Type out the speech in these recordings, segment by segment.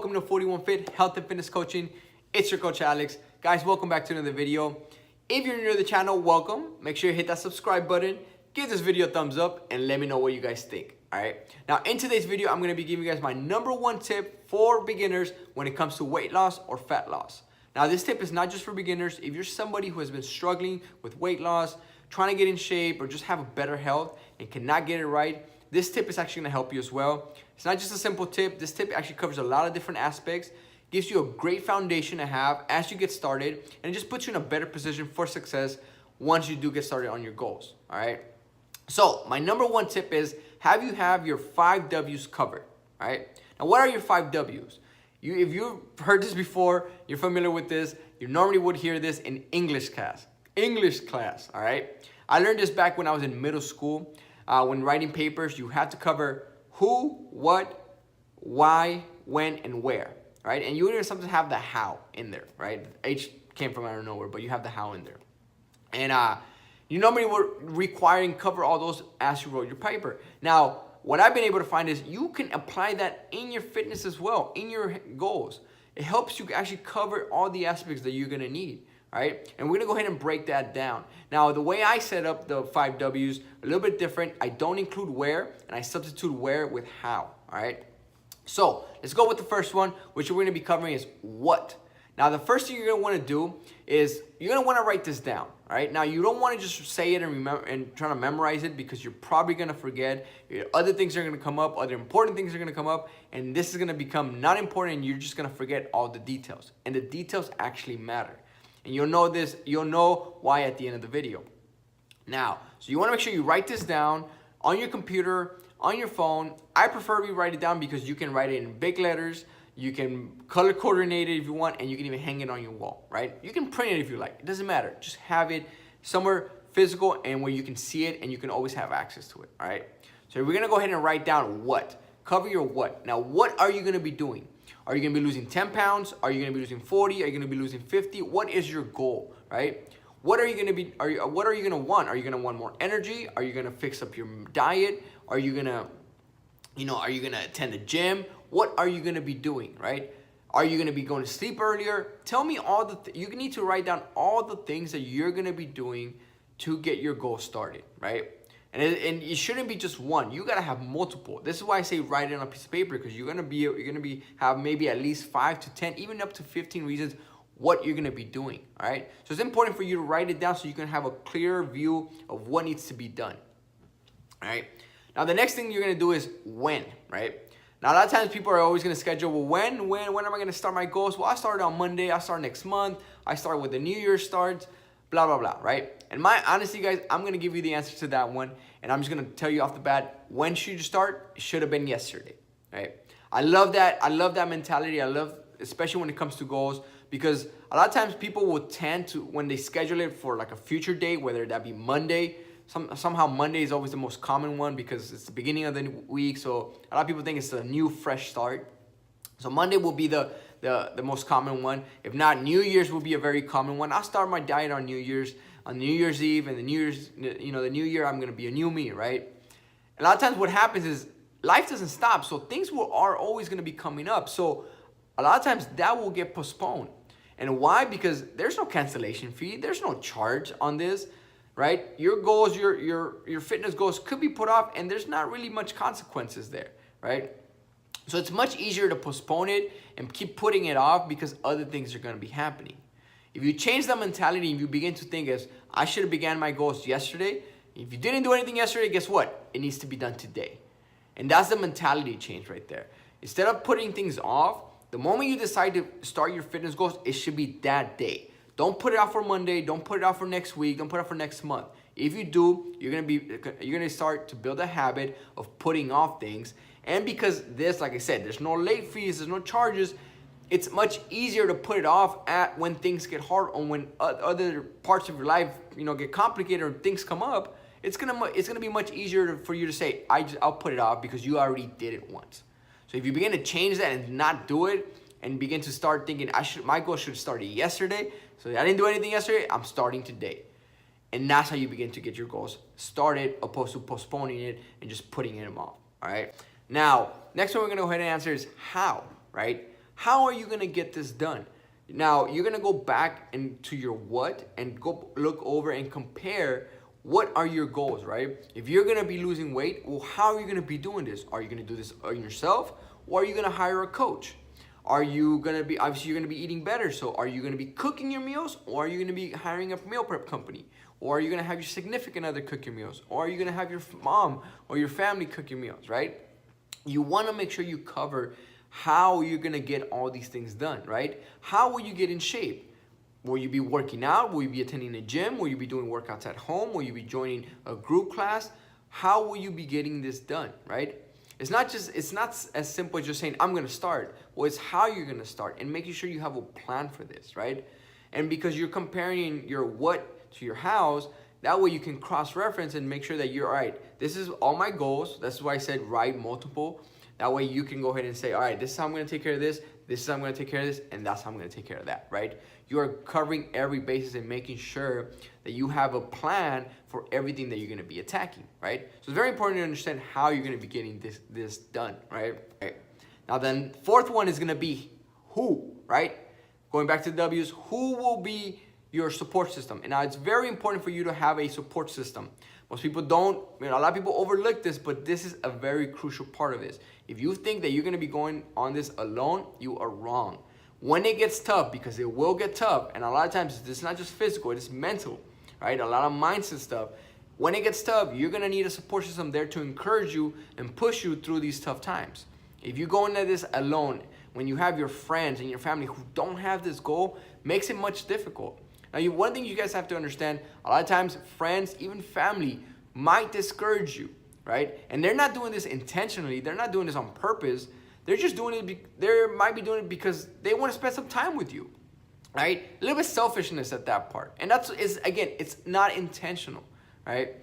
welcome to 41 Fit Health and Fitness Coaching. It's your coach Alex. Guys, welcome back to another video. If you're new to the channel, welcome. Make sure you hit that subscribe button, give this video a thumbs up, and let me know what you guys think. All right. Now, in today's video, I'm going to be giving you guys my #1 tip for beginners when it comes to weight loss or fat loss. Now, this tip is not just for beginners. If you're somebody who has been struggling with weight loss, trying to get in shape, or just have a better health and cannot get it right, this tip is actually going to help you as well. It's not just a simple tip. This tip actually covers a lot of different aspects, gives you a great foundation to have as you get started, and it just puts you in a better position for success once you do get started on your goals. All right. So my #1 tip is have your 5 W's covered. All right. Now, what are your 5 W's? If you've heard this before, you're familiar with this. You normally would hear this in English class. All right. I learned this back when I was in middle school. When writing papers, you have to cover who, what, why, when, and where, right? And you even sometimes have the how in there, right? H came from out of nowhere, but you have the how in there. And you normally were requiring cover all those as you wrote your paper. Now, what I've been able to find is you can apply that in your fitness as well, in your goals. It helps you actually cover all the aspects that you're gonna need. Right? And we're gonna go ahead and break that down. Now, the way I set up the 5 W's, a little bit different. I don't include where, and I substitute where with how, all right? So, let's go with the first one, which we're gonna be covering is what. Now, the first thing you're gonna wanna do is you're gonna wanna write this down, all right? Now, you don't wanna just say it and remember and try to memorize it because you're probably gonna forget. Other things are gonna come up, other important things are gonna come up, and this is gonna become not important, and you're just gonna forget all the details. And the details actually matter. And you'll know this, you'll know why at the end of the video. Now, so you wanna make sure you write this down on your computer, on your phone. I prefer you write it down because you can write it in big letters, you can color coordinate it if you want, and you can even hang it on your wall, right? You can print it if you like, it doesn't matter. Just have it somewhere physical and where you can see it and you can always have access to it, all right? So we're gonna go ahead and write down what. Cover your what. Now, what are you gonna be doing? Are you gonna be losing 10 pounds? Are you gonna be losing 40? Are you gonna be losing 50? What is your goal, right? What are you gonna be, what are you gonna want? Are you gonna want more energy? Are you gonna fix up your diet? Are you gonna, are you gonna attend the gym? What are you gonna be doing, right? Are you gonna be going to sleep earlier? Tell me all you need to write down all the things that you're gonna be doing to get your goal started, right? And it shouldn't be just one. You gotta have multiple. This is why I say write it on a piece of paper, because you're gonna have maybe at least 5 to 10, even up to 15 reasons what you're gonna be doing. All right. So it's important for you to write it down so you can have a clear view of what needs to be done. All right. Now the next thing you're gonna do is when. Right. Now a lot of times people are always gonna schedule. Well, when am I gonna start my goals? Well, I start on Monday. I start next month. I start with the New Year starts. Blah, blah, blah, right? And honestly, guys, I'm going to give you the answer to that one. And I'm just going to tell you off the bat, when should you start? It should have been yesterday, right? I love that. I love that mentality. Especially when it comes to goals, because a lot of times people will tend to, when they schedule it for like a future date, whether that be Monday, somehow Monday is always the most common one because it's the beginning of the week. So a lot of people think it's a new, fresh start. So Monday will be the most common one. If not, New Year's will be a very common one. I'll start my diet on New Year's Eve, and the New Year, I'm gonna be a new me, right? A lot of times what happens is life doesn't stop, so things are always gonna be coming up. So a lot of times that will get postponed. And why? Because there's no cancellation fee, there's no charge on this, right? Your goals, your fitness goals could be put off, and there's not really much consequences there, right? So it's much easier to postpone it and keep putting it off because other things are going to be happening. If you change that mentality and you begin to think as, I should have began my goals yesterday. If you didn't do anything yesterday, guess what? It needs to be done today. And that's the mentality change right there. Instead of putting things off, the moment you decide to start your fitness goals, it should be that day. Don't put it off for Monday. Don't put it off for next week. Don't put it off for next month. If you do, you're going to start to build a habit of putting off things. And because this, like I said, there's no late fees, there's no charges, it's much easier to put it off at when things get hard or when other parts of your life, get complicated or things come up. It's gonna be much easier for you to say, I'll put it off because you already did it once. So if you begin to change that and not do it and begin to start thinking, my goal should have started yesterday. So I didn't do anything yesterday, I'm starting today. And that's how you begin to get your goals started, opposed to postponing it and just putting them off, all right? Now, next one we're gonna go ahead and answer is how, right? How are you gonna get this done? Now, you're gonna go back into your what and go look over and compare what are your goals, right? If you're gonna be losing weight, well, how are you gonna be doing this? Are you gonna do this on yourself, or are you gonna hire a coach? Are you gonna be, obviously you're gonna be eating better, so are you gonna be cooking your meals, or are you gonna be hiring a meal prep company? Or are you gonna have your significant other cook your meals? Or are you gonna have your mom or your family cook your meals, right? You wanna make sure you cover how you're gonna get all these things done, right? How will you get in shape? Will you be working out? Will you be attending a gym? Will you be doing workouts at home? Will you be joining a group class? How will you be getting this done, right? It's not as simple as just saying, I'm gonna start. Well, it's how you're gonna start and making sure you have a plan for this, right? And because you're comparing your what to your hows, that way you can cross-reference and make sure that you're, all right, this is all my goals. That's why I said write multiple. That way you can go ahead and say, all right, this is how I'm gonna take care of this, this is how I'm gonna take care of this, and that's how I'm gonna take care of that, right? You are covering every basis and making sure that you have a plan for everything that you're gonna be attacking, right? So it's very important to understand how you're gonna be getting this done, right? Now then, fourth one is gonna be who, right? Going back to the W's, who will be your support system? And now it's very important for you to have a support system. Most people don't, a lot of people overlook this, but this is a very crucial part of this. If you think that you're gonna be going on this alone, you are wrong. When it gets tough, because it will get tough, and a lot of times it's not just physical, it's mental, right? A lot of mindset stuff. When it gets tough, you're gonna need a support system there to encourage you and push you through these tough times. If you go into this alone, when you have your friends and your family who don't have this goal, makes it much difficult. Now, one thing you guys have to understand, a lot of times friends, even family, might discourage you, right? And they're not doing this intentionally. They're not doing this on purpose. They're just doing it, they might be doing it because they want to spend some time with you, right? A little bit selfishness at that part. And again, it's not intentional, right?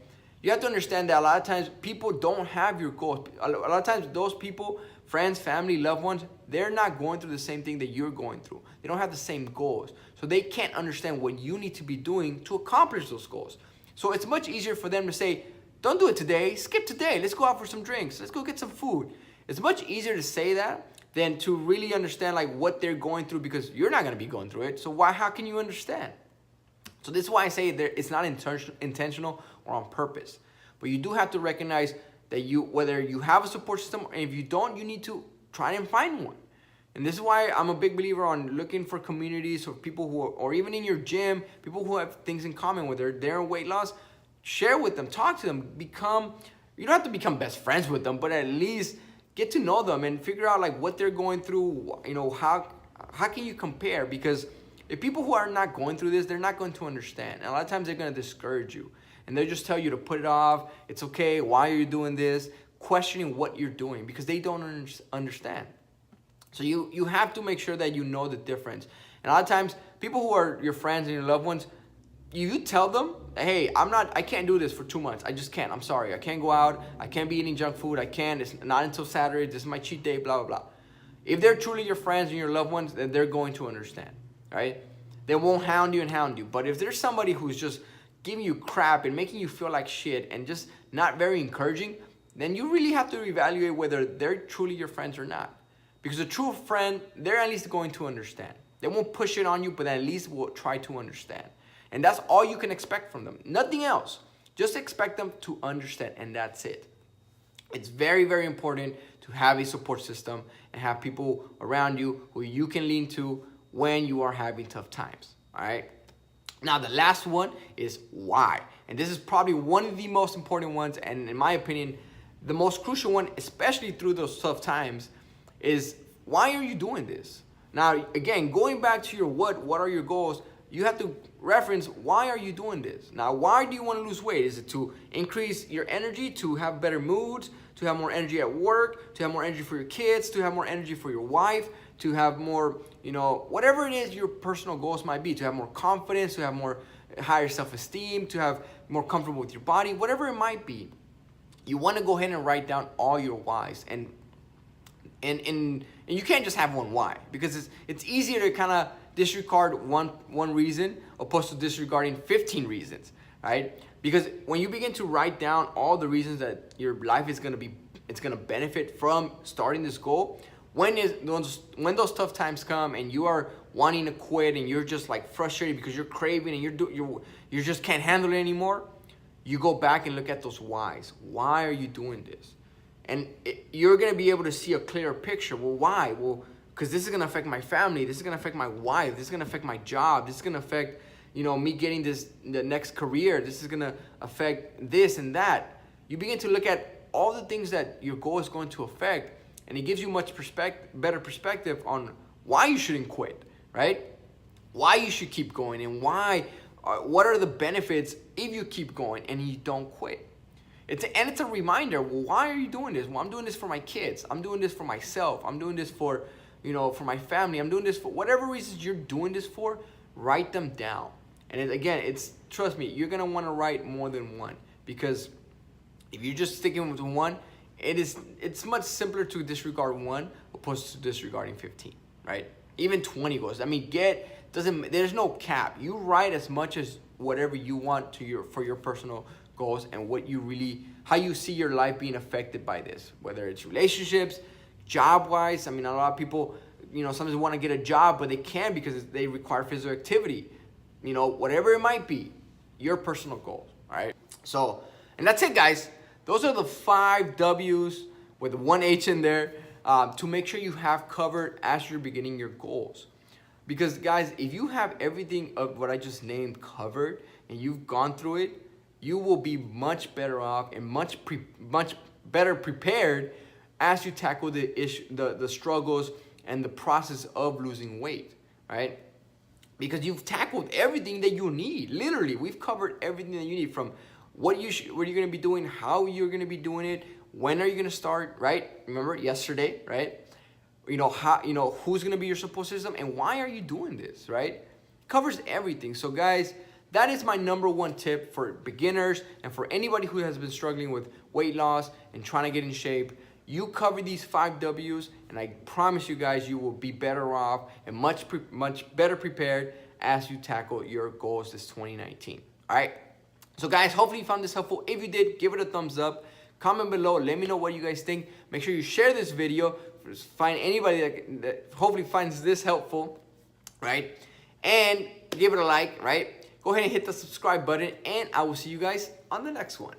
You have to understand that a lot of times people don't have your goals. A lot of times those people, friends, family, loved ones, they're not going through the same thing that you're going through. They don't have the same goals. So they can't understand what you need to be doing to accomplish those goals. So it's much easier for them to say, don't do it today, skip today, let's go out for some drinks, let's go get some food. It's much easier to say that than to really understand like what they're going through, because you're not gonna be going through it. So how can you understand? So this is why I say it's not intentional or on purpose. But you do have to recognize that whether you have a support system, or if you don't, you need to try and find one. And this is why I'm a big believer on looking for communities or people who are, or even in your gym, people who have things in common, whether they're in weight loss, share with them, talk to them, you don't have to become best friends with them, but at least get to know them and figure out like what they're going through, how can you compare? Because if people who are not going through this, they're not going to understand. And a lot of times they're going to discourage you. And they'll just tell you to put it off. It's okay. Why are you doing this? Questioning what you're doing because they don't understand. So you have to make sure that you know the difference. And a lot of times, people who are your friends and your loved ones, you tell them, hey, I can't do this for 2 months. I just can't. I'm sorry. I can't go out. I can't be eating junk food. I can't. It's not until Saturday. This is my cheat day, blah, blah, blah. If they're truly your friends and your loved ones, then they're going to understand, right? They won't hound you. But if there's somebody who's just giving you crap and making you feel like shit and just not very encouraging, then you really have to evaluate whether they're truly your friends or not. Because a true friend, they're at least going to understand. They won't push it on you, but at least will try to understand. And that's all you can expect from them. Nothing else. Just expect them to understand, and that's it. It's very, very important to have a support system and have people around you who you can lean to when you are having tough times, all right? Now, the last one is why. And this is probably one of the most important ones, and in my opinion, the most crucial one, especially through those tough times, is why are you doing this? Now, again, going back to your what are your goals, you have to reference why are you doing this? Now, why do you want to lose weight? Is it to increase your energy, to have better moods, to have more energy at work, to have more energy for your kids, to have more energy for your wife, to have more, whatever it is your personal goals might be, to have more confidence, to have more higher self-esteem, to have more comfortable with your body, whatever it might be. You want to go ahead and write down all your whys, and you can't just have one why, because it's easier to kind of disregard one reason opposed to disregarding 15 reasons, right? Because when you begin to write down all the reasons that your life is going to benefit from starting this goal, when those tough times come and you are wanting to quit and you're just like frustrated because you're craving and you just can't handle it anymore, you go back and look at those whys. Why are you doing this? And you're gonna be able to see a clearer picture. Well, why? Well, because this is gonna affect my family. This is gonna affect my wife. This is gonna affect my job. This is gonna affect, me getting the next career. This is gonna affect this and that. You begin to look at all the things that your goal is going to affect, and it gives you much better perspective on why you shouldn't quit, right? Why you should keep going, and what are the benefits if you keep going and you don't quit. It's a reminder. Well, why are you doing this? Well, I'm doing this for my kids. I'm doing this for myself. I'm doing this for my family. I'm doing this for whatever reasons you're doing this for. Write them down. And again, trust me, you're gonna want to write more than one, because if you're just sticking with one, it's much simpler to disregard one opposed to disregarding 15, right? Even 20 goals. I mean, there's no cap. You write as much as whatever you want for your personal goals and how you see your life being affected by this, whether it's relationships, job-wise. I mean, a lot of people, sometimes want to get a job, but they can't because they require physical activity. Whatever it might be, your personal goals, all right? So, and that's it, guys. Those are the 5 W's with 1 H in there to make sure you have covered as you're beginning your goals. Because, guys, if you have everything of what I just named covered and you've gone through it, you will be much better off and much better prepared as you tackle the struggles and the process of losing weight, right? Because you've tackled everything that you need. Literally, we've covered everything that you need, from what you're going to be doing, how you're going to be doing it, when are you going to start, right? Remember yesterday, right? Who's going to be your support system and why are you doing this, right? Covers everything. So, guys, that is my number 1 tip for beginners and for anybody who has been struggling with weight loss and trying to get in shape. You cover these 5 W's, and I promise you guys, you will be better off and much better prepared as you tackle your goals this 2019. All right. So, guys, hopefully you found this helpful. If you did, give it a thumbs up. Comment below. Let me know what you guys think. Make sure you share this video. Find anybody that hopefully finds this helpful, right? And give it a like, right? Go ahead and hit the subscribe button, and I will see you guys on the next one.